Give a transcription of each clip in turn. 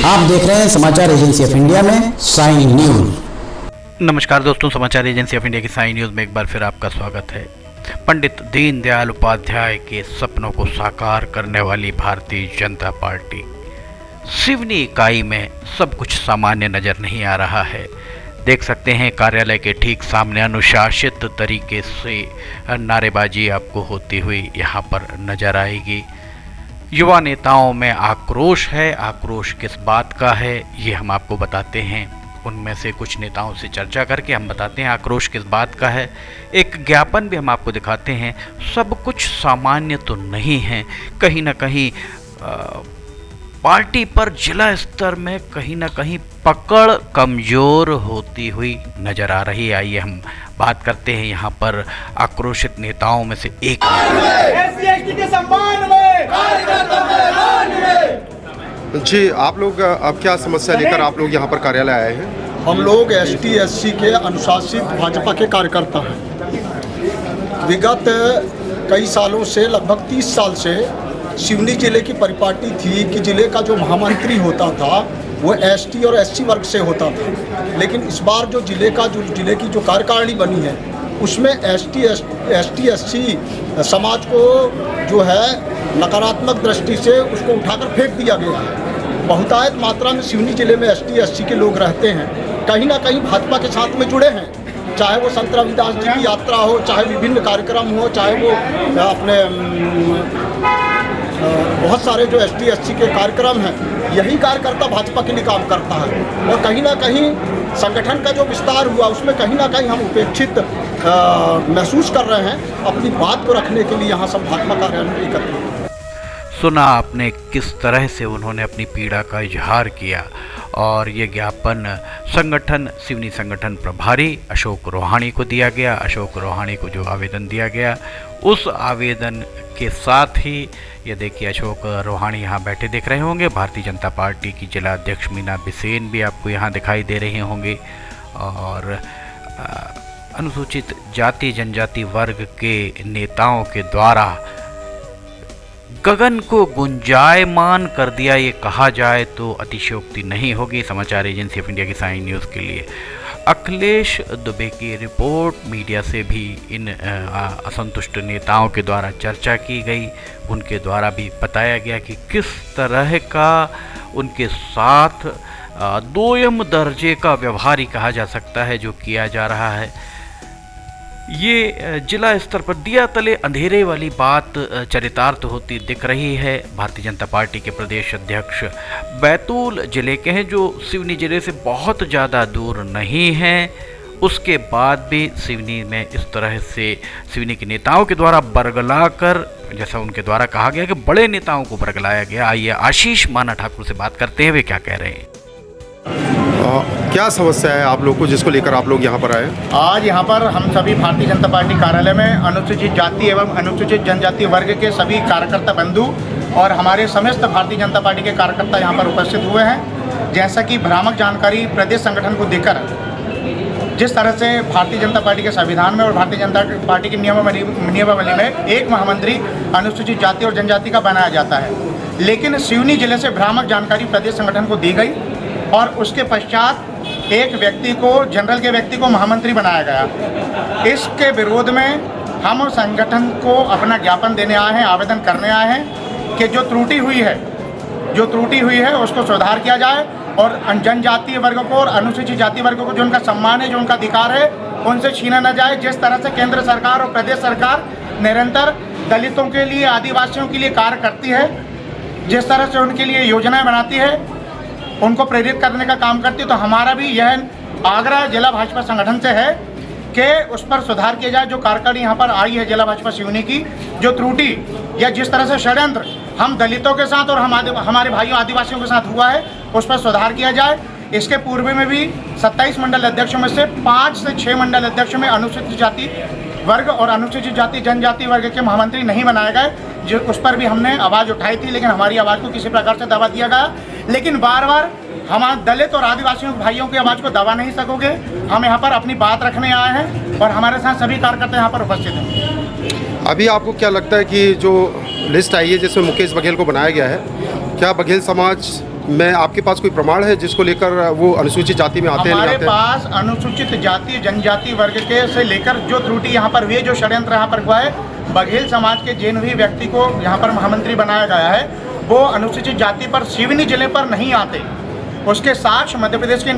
आप देख रहे हैं समाचार एजेंसी ऑफ इंडिया में साई न्यूज। नमस्कार दोस्तों, समाचार एजेंसी ऑफ इंडिया की साई न्यूज में एक बार फिर आपका स्वागत है। पंडित दीनदयाल उपाध्याय के सपनों को साकार करने वाली भारतीय जनता पार्टी सिवनी इकाई में सब कुछ सामान्य नजर नहीं आ रहा है। देख सकते हैं कार्यालय के ठीक सामने अनुशासित तरीके से नारेबाजी आपको होती हुई यहाँ पर नजर आएगी। युवा नेताओं में आक्रोश है। आक्रोश किस बात का है ये हम आपको बताते हैं। उनमें से कुछ नेताओं से चर्चा करके हम बताते हैं आक्रोश किस बात का है। एक ज्ञापन भी हम आपको दिखाते हैं। सब कुछ सामान्य तो नहीं है, कहीं ना कहीं पार्टी पर जिला स्तर में कहीं ना कहीं पकड़ कमज़ोर होती हुई नज़र आ रही है। आइए हम बात करते हैं यहाँ पर आक्रोशित नेताओं में से एक। जी, आप लोग अब क्या समस्या लेकर आप लोग यहाँ पर कार्यालय आए हैं? हम लोग ST SC के अनुशासित भाजपा के कार्यकर्ता हैं। विगत कई सालों से, लगभग 30 साल से सिवनी जिले की परिपाटी थी कि जिले का जो महामंत्री होता था वो ST और SC वर्ग से होता था। लेकिन इस बार जो जिले की जो कार्यकारिणी बनी है उसमें ST SC समाज को जो है नकारात्मक दृष्टि से उसको उठाकर फेंक दिया गया है। बहुतायत मात्रा में सिवनी जिले में ST SC के लोग रहते हैं, कहीं ना कहीं भाजपा के साथ में जुड़े हैं। चाहे वो संत रविदास जी की यात्रा हो, चाहे विभिन्न कार्यक्रम हो, चाहे वो अपने बहुत सारे जो ST SC के कार्यक्रम हैं, यही कार्यकर्ता भाजपा के लिए काम करता है। और कहीं ना कहीं संगठन का जो विस्तार हुआ उसमें कहीं ना कहीं हम उपेक्षित महसूस कर रहे हैं। अपनी बात को रखने के लिए यहाँ सब भाजपा कार्यालय में एकत्रित। सुना आपने किस तरह से उन्होंने अपनी पीड़ा का इजहार किया और ये ज्ञापन सिवनी संगठन प्रभारी अशोक रोहाणी को दिया गया। अशोक रोहाणी को जो आवेदन दिया गया उस आवेदन के साथ ही ये देखिए अशोक रोहाणी यहाँ बैठे दिख रहे होंगे। भारतीय जनता पार्टी की जिला अध्यक्ष मीना बिसेन भी आपको यहाँ दिखाई दे रहे होंगे और अनुसूचित जाति जनजाति वर्ग के नेताओं के द्वारा गगन को गुंजायमान कर दिया, ये कहा जाए तो अतिशयोक्ति नहीं होगी। समाचार एजेंसी ऑफ इंडिया की साई न्यूज़ के लिए अखिलेश दुबे की रिपोर्ट। मीडिया से भी इन असंतुष्ट नेताओं के द्वारा चर्चा की गई। उनके द्वारा भी बताया गया कि किस तरह का उनके साथ दोयम दर्जे का व्यवहार ही कहा जा सकता है जो किया जा रहा है। ये जिला स्तर पर दिया तले अंधेरे वाली बात चरितार्थ होती दिख रही है। भारतीय जनता पार्टी के प्रदेश अध्यक्ष बैतूल जिले के हैं जो सिवनी जिले से बहुत ज़्यादा दूर नहीं हैं। उसके बाद भी सिवनी में इस तरह से सिवनी के नेताओं के द्वारा बरगला कर, जैसा उनके द्वारा कहा गया कि बड़े नेताओं को बरगलाया गया। आइए आशीष माना ठाकुर से बात करते हैं, वे क्या कह रहे हैं। क्या समस्या है आप लोग को जिसको लेकर आप लोग यहाँ पर आए? आज यहाँ पर हम सभी भारतीय जनता पार्टी कार्यालय में अनुसूचित जाति एवं अनुसूचित जनजाति वर्ग के सभी कार्यकर्ता बंधु और हमारे समस्त भारतीय जनता पार्टी के कार्यकर्ता यहाँ पर उपस्थित हुए हैं। जैसा कि भ्रामक जानकारी प्रदेश संगठन को देकर जिस तरह से भारतीय जनता पार्टी के संविधान में और भारतीय जनता पार्टी की नियमावली में एक महामंत्री अनुसूचित जाति और जनजाति का बनाया जाता है, लेकिन सिवनी जिले से भ्रामक जानकारी प्रदेश संगठन को दी गई और उसके पश्चात एक व्यक्ति को, जनरल के व्यक्ति को महामंत्री बनाया गया। इसके विरोध में हम संगठन को अपना ज्ञापन देने आए हैं, आवेदन करने आए हैं कि जो त्रुटि हुई है उसको सुधार किया जाए और जनजातीय वर्ग को और अनुसूचित जाति वर्ग को जो उनका सम्मान है, जो उनका अधिकार है, उनसे छीना न जाए। जिस तरह से केंद्र सरकार और प्रदेश सरकार निरंतर दलितों के लिए, आदिवासियों के लिए कार्य करती है, जिस तरह से उनके लिए योजनाएं बनाती है, उनको प्रेरित करने का काम करती है, तो हमारा भी यह आग्रह जिला भाजपा संगठन से है कि उस पर सुधार किया जाए। जो कार्यकारिणी यहाँ पर आई है जिला भाजपा सिवनी की, जो त्रुटि या जिस तरह से षड्यंत्र हम दलितों के साथ और हमारे भाइयों आदिवासियों के साथ हुआ है, उस पर सुधार किया जाए। इसके पूर्व में भी 27 मंडल अध्यक्षों में से 5 से 6 मंडल अध्यक्षों में अनुसूचित जाति वर्ग और अनुसूचित जाति जनजाति वर्ग के महामंत्री नहीं बनाए गए, जो उस पर भी हमने आवाज़ उठाई थी, लेकिन हमारी आवाज़ को किसी प्रकार से दबा दिया गया। लेकिन बार बार हम दलित और आदिवासियों भाइयों की आवाज़ को दबा नहीं सकोगे। हम यहाँ पर अपनी बात रखने आए हैं और हमारे साथ सभी कार्यकर्ता यहाँ पर उपस्थित हैं। अभी आपको क्या लगता है कि जो लिस्ट आई है जिसमें मुकेश बघेल को बनाया गया है, क्या बघेल समाज मैं आपके पास कोई प्रमाण है जिसको लेकर वो अनुसूचित जाति में आते हैं? हमारे नहीं आते हैं? पास अनुसूचित जाति जनजाति वर्ग के से लेकर जो त्रुटि यहाँ पर हुई, जो षड्यंत्र यहाँ पर हुआ है, बघेल समाज के जिन भी व्यक्ति को यहाँ पर महामंत्री बनाया गया है वो अनुसूचित जाति पर सिवनी जिले पर नहीं आते। उसके साक्ष्य मध्य प्रदेश के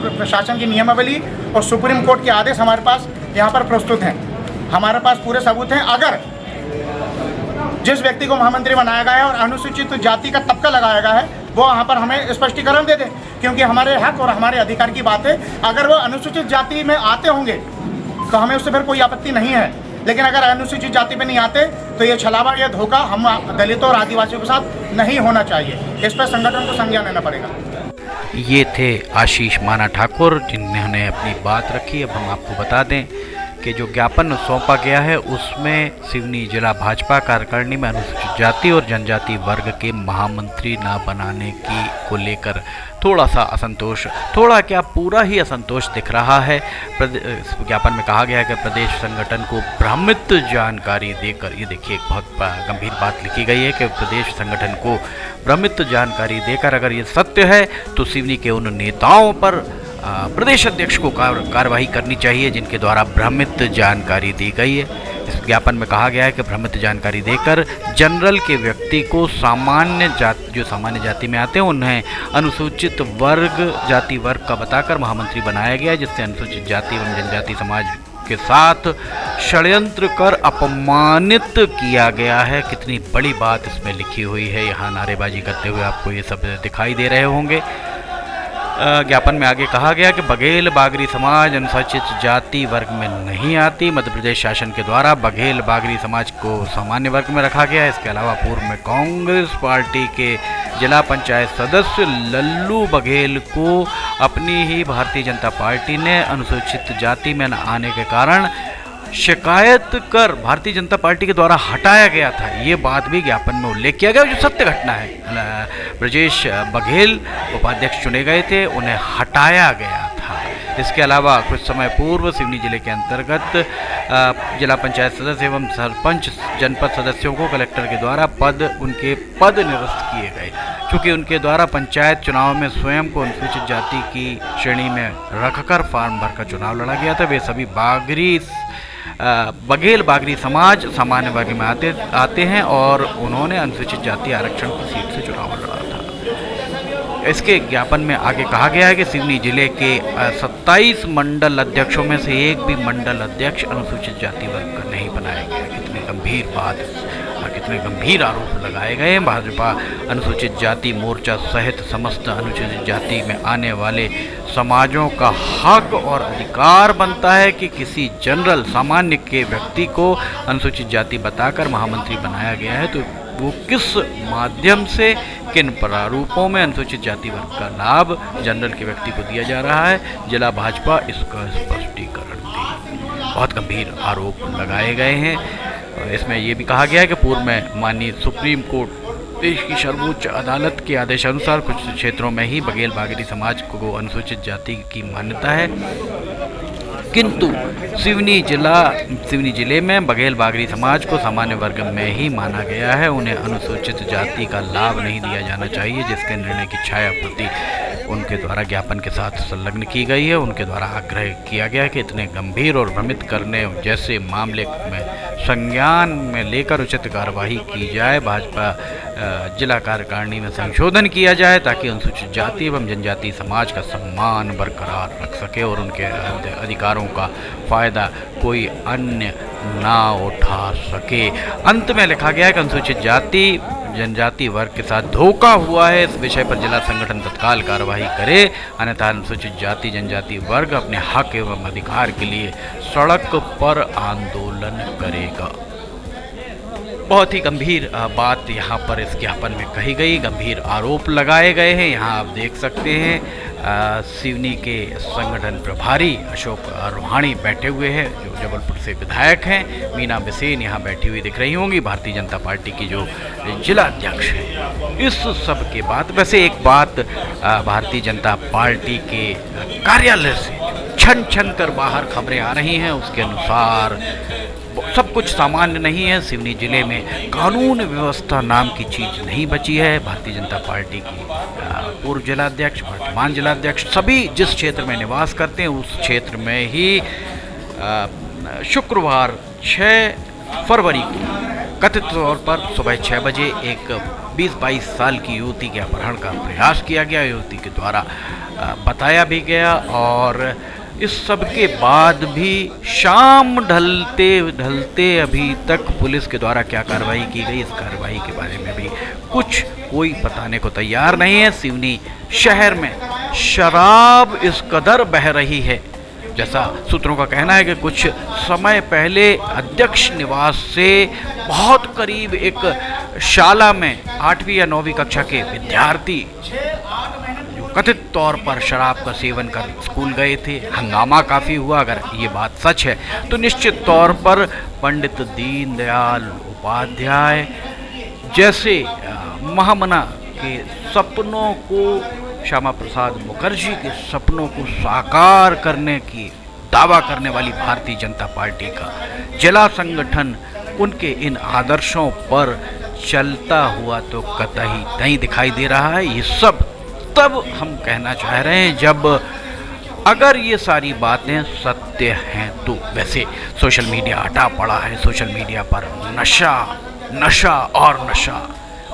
प्रशासन की नियमावली और सुप्रीम कोर्ट के आदेश हमारे पास यहाँ पर प्रस्तुत हैं। हमारे पास पूरे सबूत हैं। अगर जिस व्यक्ति को महामंत्री बनाया गया है और अनुसूचित जाति का तबका लगाया गया है वो यहाँ पर हमें स्पष्टीकरण दे दें, क्योंकि हमारे हक और हमारे अधिकार की बात है। अगर वो अनुसूचित जाति में आते होंगे तो हमें उससे फिर कोई आपत्ति नहीं है, लेकिन अगर अनुसूचित जाति में नहीं आते तो ये छलावा, ये धोखा हम दलितों और आदिवासियों के साथ नहीं होना चाहिए। इस पर संगठन को संज्ञान लेना पड़ेगा। ये थे आशीष माना ठाकुर जिन्होंने अपनी बात रखी। अब हम आपको बता दें कि जो ज्ञापन सौंपा गया है उसमें सिवनी जिला भाजपा कार्यकारिणी में अनुसूचित जाति और जनजाति वर्ग के महामंत्री न बनाने को लेकर थोड़ा सा असंतोष, थोड़ा क्या पूरा ही असंतोष दिख रहा है। इस ज्ञापन में कहा गया है कि प्रदेश संगठन को भ्रमित जानकारी देकर, ये देखिए एक बहुत गंभीर बात लिखी गई है कि प्रदेश संगठन को भ्रमित जानकारी देकर अगर ये सत्य है तो सिवनी के उन नेताओं पर प्रदेश अध्यक्ष को कार्रवाई करनी चाहिए जिनके द्वारा भ्रमित जानकारी दी गई है। इस ज्ञापन में कहा गया है कि भ्रमित जानकारी देकर जनरल के व्यक्ति को सामान्य जाति में आते हैं उन्हें अनुसूचित जाति वर्ग का बताकर महामंत्री बनाया गया, जिससे अनुसूचित जाति एवं जनजाति समाज के साथ षड्यंत्र कर अपमानित किया गया है। कितनी बड़ी बात इसमें लिखी हुई है। यहाँ नारेबाजी करते हुए आपको ये सब दिखाई दे रहे होंगे। ज्ञापन में आगे कहा गया कि बघेल बागरी समाज अनुसूचित जाति वर्ग में नहीं आती। मध्य प्रदेश शासन के द्वारा बघेल बागरी समाज को सामान्य वर्ग में रखा गया है। इसके अलावा पूर्व में कांग्रेस पार्टी के जिला पंचायत सदस्य लल्लू बघेल को अपनी ही भारतीय जनता पार्टी ने अनुसूचित जाति में न आने के कारण शिकायत कर भारतीय जनता पार्टी के द्वारा हटाया गया था। ये बात भी ज्ञापन में उल्लेख किया गया, जो सत्य घटना है। ब्रजेश बघेल उपाध्यक्ष चुने गए थे, उन्हें हटाया गया था। इसके अलावा कुछ समय पूर्व सिवनी जिले के अंतर्गत जिला पंचायत सदस्य एवं सरपंच जनपद सदस्यों को कलेक्टर के द्वारा उनके पद निरस्त किए गए, चूँकि उनके द्वारा पंचायत चुनाव में स्वयं को अनुसूचित जाति की श्रेणी में रखकर फार्म भरकर चुनाव लड़ा गया था। वे सभी बघेल बागरी समाज सामान्य वर्ग में आते हैं और उन्होंने अनुसूचित जाति आरक्षण की सीट से चुनाव लड़ा था। इसके ज्ञापन में आगे कहा गया है कि सिवनी जिले के 27 मंडल अध्यक्षों में से एक भी मंडल अध्यक्ष अनुसूचित जाति वर्ग का नहीं बनाया गया। कितनी गंभीर बात और कितने गंभीर आरोप लगाए गए हैं। भाजपा अनुसूचित जाति मोर्चा सहित समस्त अनुसूचित जाति में आने वाले समाजों का हक और अधिकार बनता है कि किसी जनरल सामान्य के व्यक्ति को अनुसूचित जाति बताकर महामंत्री बनाया गया है तो वो किस माध्यम से, किन प्रारूपों में अनुसूचित जाति वर्ग का लाभ जनरल के व्यक्ति को दिया जा रहा है। जिला भाजपा इसका स्पष्टीकरण दी। बहुत गंभीर आरोप लगाए गए हैं। इसमें यह भी कहा गया है कि पूर्व में माननीय सुप्रीम कोर्ट देश की सर्वोच्च अदालत के आदेशानुसार कुछ क्षेत्रों में ही बघेल बागरी समाज को अनुसूचित जाति की मान्यता है, किंतु सिवनी जिले में बघेल बागरी समाज को सामान्य वर्ग में ही माना गया है। उन्हें अनुसूचित जाति का लाभ नहीं दिया जाना चाहिए, जिसके निर्णय की छायाप्रति उनके द्वारा ज्ञापन के साथ संलग्न की गई है। उनके द्वारा आग्रह किया गया है कि इतने गंभीर और भ्रमित करने जैसे मामले में संज्ञान में लेकर उचित कार्यवाही की जाए। भाजपा जिला कार्यकारिणी में संशोधन किया जाए ताकि अनुसूचित जाति एवं जनजाति समाज का सम्मान बरकरार रख सके और उनके अधिकारों का फायदा कोई अन्य ना उठा सके। अंत में लिखा गया है कि अनुसूचित जाति जनजाति वर्ग के साथ धोखा हुआ है। इस विषय पर जिला संगठन तत्काल कार्रवाई करे, अन्यथा अनुसूचित जाति जनजाति वर्ग अपने हक एवं अधिकार के लिए सड़क पर आंदोलन करेगा। बहुत ही गंभीर बात यहाँ पर इस ज्ञापन में कही गई, गंभीर आरोप लगाए गए हैं। यहाँ आप देख सकते हैं सिवनी के संगठन प्रभारी अशोक रोहाणी बैठे हुए हैं, जो जबलपुर से विधायक हैं। मीना बिसेन यहाँ बैठी हुई दिख रही होंगी, भारतीय जनता पार्टी की जो जिला अध्यक्ष है। इस सब के बाद वैसे एक बात भारतीय जनता पार्टी के कार्यालय से छन छन कर बाहर खबरें आ रही हैं, उसके अनुसार सब कुछ सामान्य नहीं है। सिवनी जिले में कानून व्यवस्था नाम की चीज़ नहीं बची है। भारतीय जनता पार्टी की पूर्व जिलाध्यक्ष, वर्तमान जिलाध्यक्ष सभी जिस क्षेत्र में निवास करते हैं उस क्षेत्र में ही शुक्रवार 6 फरवरी को कथित तौर पर सुबह 6 बजे एक 20-22 साल की युवती के अपहरण का प्रयास किया गया, युवती के द्वारा बताया भी गया। और इस सब के बाद भी शाम ढलते ढलते अभी तक पुलिस के द्वारा क्या कार्रवाई की गई, इस कार्रवाई के बारे में भी कुछ कोई बताने को तैयार नहीं है। सिवनी शहर में शराब इस कदर बह रही है, जैसा सूत्रों का कहना है कि कुछ समय पहले अध्यक्ष निवास से बहुत करीब एक शाला में 8वीं या 9वीं कक्षा के विद्यार्थी कथित तौर पर शराब का सेवन कर स्कूल गए थे। हंगामा काफ़ी हुआ। अगर ये बात सच है तो निश्चित तौर पर पंडित दीनदयाल उपाध्याय जैसे महामना के सपनों को, श्यामा प्रसाद मुखर्जी के सपनों को साकार करने की दावा करने वाली भारतीय जनता पार्टी का जिला संगठन उनके इन आदर्शों पर चलता हुआ तो कतई नहीं दिखाई दे रहा है। ये सब तब हम कहना चाह रहे हैं जब अगर ये सारी बातें सत्य हैं तो। वैसे सोशल मीडिया हटा पड़ा है, सोशल मीडिया पर नशा और नशा,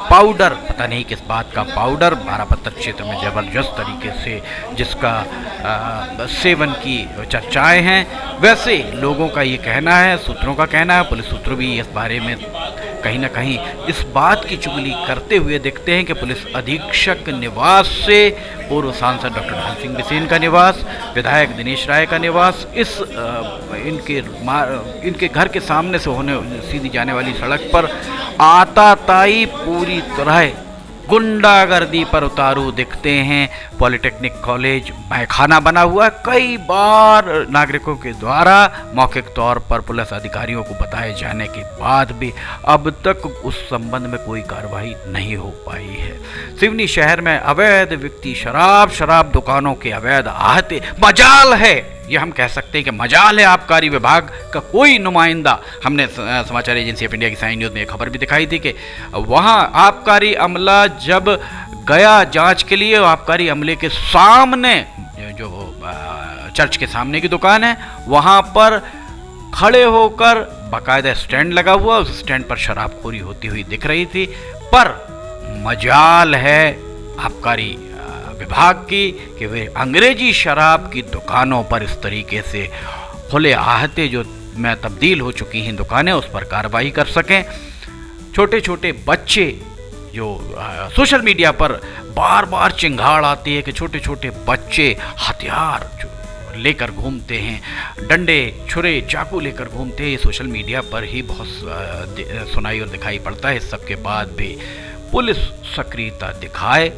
पाउडर, पता नहीं किस बात का पाउडर, बारापत्तर क्षेत्र में ज़बरदस्त तरीके से जिसका सेवन की चर्चाएं हैं। वैसे लोगों का ये कहना है, सूत्रों का कहना है, पुलिस सूत्र भी इस बारे में कहीं ना कहीं इस बात की चुगली करते हुए दिखते हैं कि पुलिस अधीक्षक निवास से पूर्व सांसद डॉक्टर धन सिंह बिसेन का निवास, विधायक दिनेश राय का निवास, इनके घर के सामने से होने सीधी जाने वाली सड़क पर आताताई पूरी तरह गुंडागर्दी पर उतारू दिखते हैं। पॉलिटेक्निक कॉलेज मैखाना बना हुआ है। कई बार नागरिकों के द्वारा मौखिक तौर पर पुलिस अधिकारियों को बताए जाने के बाद भी अब तक उस संबंध में कोई कार्रवाई नहीं हो पाई है। सिवनी शहर में अवैध व्यक्ति शराब दुकानों के अवैध आहते, मजाल है, ये हम कह सकते हैं कि मजाल है आबकारी विभाग का कोई नुमाइंदा। हमने समाचार एजेंसी ऑफ इंडिया की साइन न्यूज़ में एक खबर भी दिखाई थी कि वहाँ आबकारी अमला जब गया जांच के लिए, आबकारी अमले के सामने जो चर्च के सामने की दुकान है वहाँ पर खड़े होकर बाकायदा स्टैंड लगा हुआ, उस स्टैंड पर शराबखोरी होती हुई दिख रही थी। पर मजाल है आबकारी विभाग की कि वे अंग्रेजी शराब की दुकानों पर इस तरीके से खुले आहते जो में तब्दील हो चुकी हैं दुकानें, उस पर कार्रवाई कर सकें। छोटे छोटे बच्चे जो सोशल मीडिया पर बार बार चिंगाड़ आती है कि छोटे छोटे बच्चे हथियार जो लेकर घूमते हैं, डंडे छुरे चाकू लेकर घूमते हैं, ये सोशल मीडिया पर ही बहुत सुनाई और दिखाई पड़ता है। इस सब के बाद भी पुलिस सक्रियता दिखाए।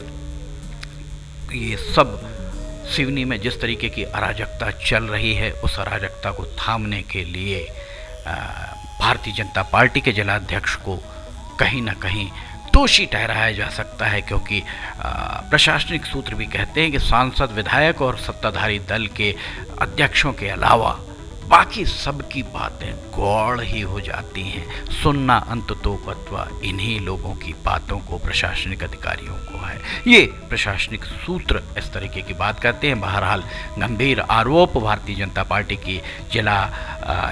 ये सब सिवनी में जिस तरीके की अराजकता चल रही है उस अराजकता को थामने के लिए भारतीय जनता पार्टी के जिलाध्यक्ष को कहीं ना कहीं दोषी ठहराया जा सकता है, क्योंकि प्रशासनिक सूत्र भी कहते हैं कि सांसद, विधायक और सत्ताधारी दल के अध्यक्षों के अलावा बाकी सबकी बातें गौड़ ही हो जाती हैं। सुनना अंततोगत्वा इन्हीं लोगों की बातों को प्रशासनिक अधिकारियों को है। ये प्रशासनिक सूत्र इस तरीके की बात करते हैं। बहरहाल गंभीर आरोप भारतीय जनता पार्टी की जिला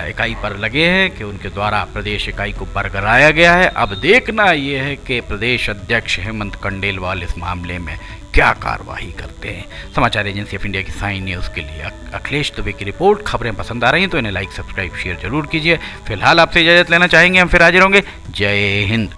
इकाई पर लगे हैं कि उनके द्वारा प्रदेश इकाई को बरगलाया गया है। अब देखना ये है कि प्रदेश अध्यक्ष हेमंत कंडेलवाल इस मामले में क्या कार्रवाई करते हैं। समाचार एजेंसी ऑफ इंडिया की साइन न्यूज़ के लिए अखिलेश दुबे की रिपोर्ट। खबरें पसंद आ रही हैं तो इन्हें लाइक, सब्सक्राइब, शेयर जरूर कीजिए। फिलहाल आपसे इजाज़त लेना चाहेंगे, हम फिर हाजिर होंगे। जय हिंद।